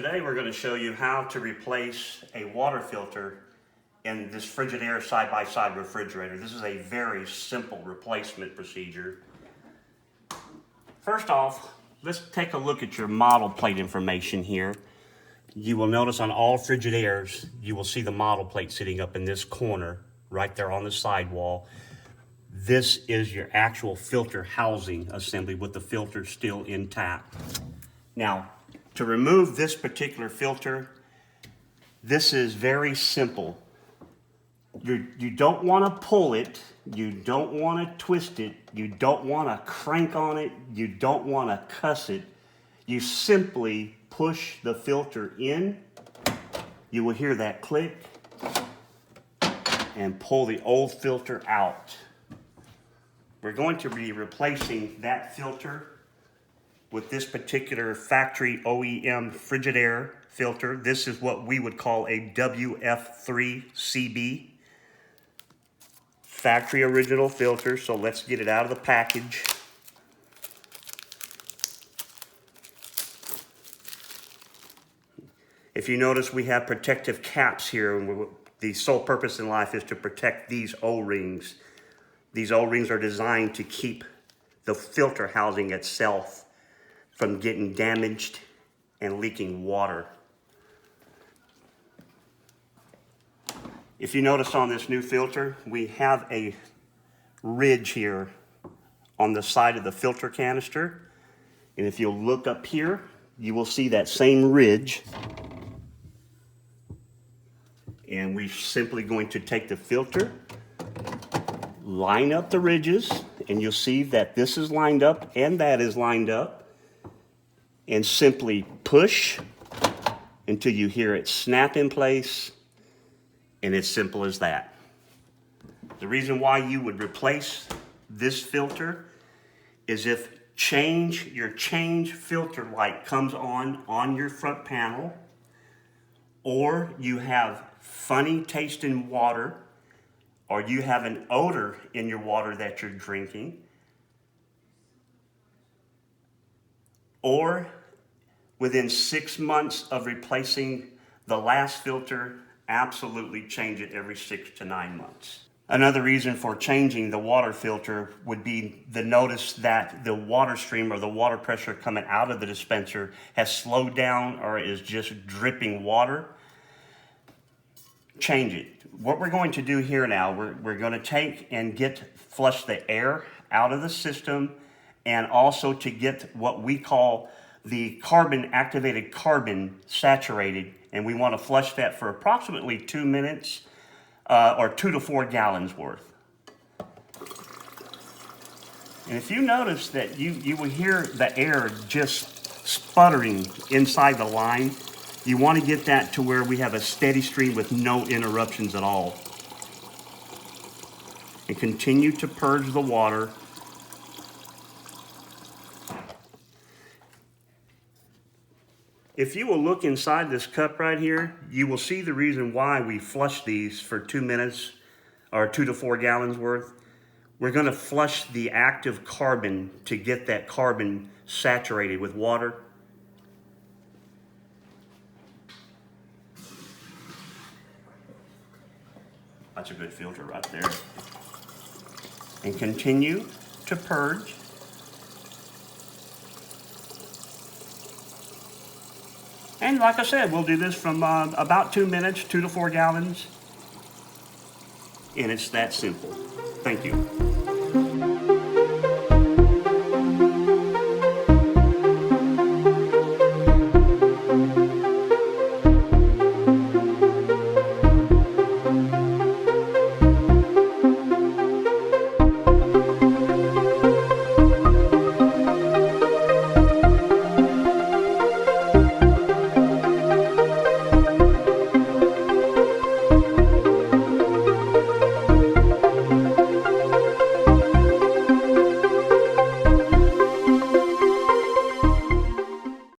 Today we're going to show you how to replace a water filter in this Frigidaire side-by-side refrigerator. This is a very simple replacement procedure. First off, let's take a look at your model plate information here. You will notice on all Frigidaires, you will see the model plate sitting up in this corner, right there on the sidewall. This is your actual filter housing assembly with the filter still intact. Now, to remove this particular filter, this is very simple. You don't want to pull it, you don't want to twist it, you don't want to crank on it, you don't want to cuss it. You simply push the filter in, you will hear that click, and pull the old filter out. We're going to be replacing that filter with this particular factory OEM Frigidaire filter. This is what we would call a WF3CB. Factory original filter, so let's get it out of the package. If you notice, we have protective caps here, and the sole purpose in life is to protect these O-rings. These O-rings are designed to keep the filter housing itself from getting damaged and leaking water. If you notice on this new filter, we have a ridge here on the side of the filter canister. And if you'll look up here, you will see that same ridge. And we're simply going to take the filter, line up the ridges, and you'll see that this is lined up and that is lined up. And simply push until you hear it snap in place, and it's simple as that. The reason why you would replace this filter is if your change filter light comes on your front panel, or you have funny tasting water, or you have an odor in your water that you're drinking, or within 6 months of replacing the last filter, absolutely change it every 6 to 9 months. Another reason for changing the water filter would be the notice that the water stream or the water pressure coming out of the dispenser has slowed down or is just dripping water. Change it. What we're going to do here now, we're going to take and flush the air out of the system, and also to get what we call the activated carbon saturated, and we want to flush that for approximately 2 minutes or 2 to 4 gallons worth. And if you notice that you will hear the air just sputtering inside the line, you want to get that to where we have a steady stream with no interruptions at all. And continue to purge the water. If you will look inside this cup right here, you will see the reason why we flush these for 2 minutes or 2 to 4 gallons worth. We're going to flush the active carbon to get that carbon saturated with water. That's a good filter right there. And continue to purge. And like I said, we'll do this from about 2 minutes, 2 to 4 gallons. And it's that simple. Thank you.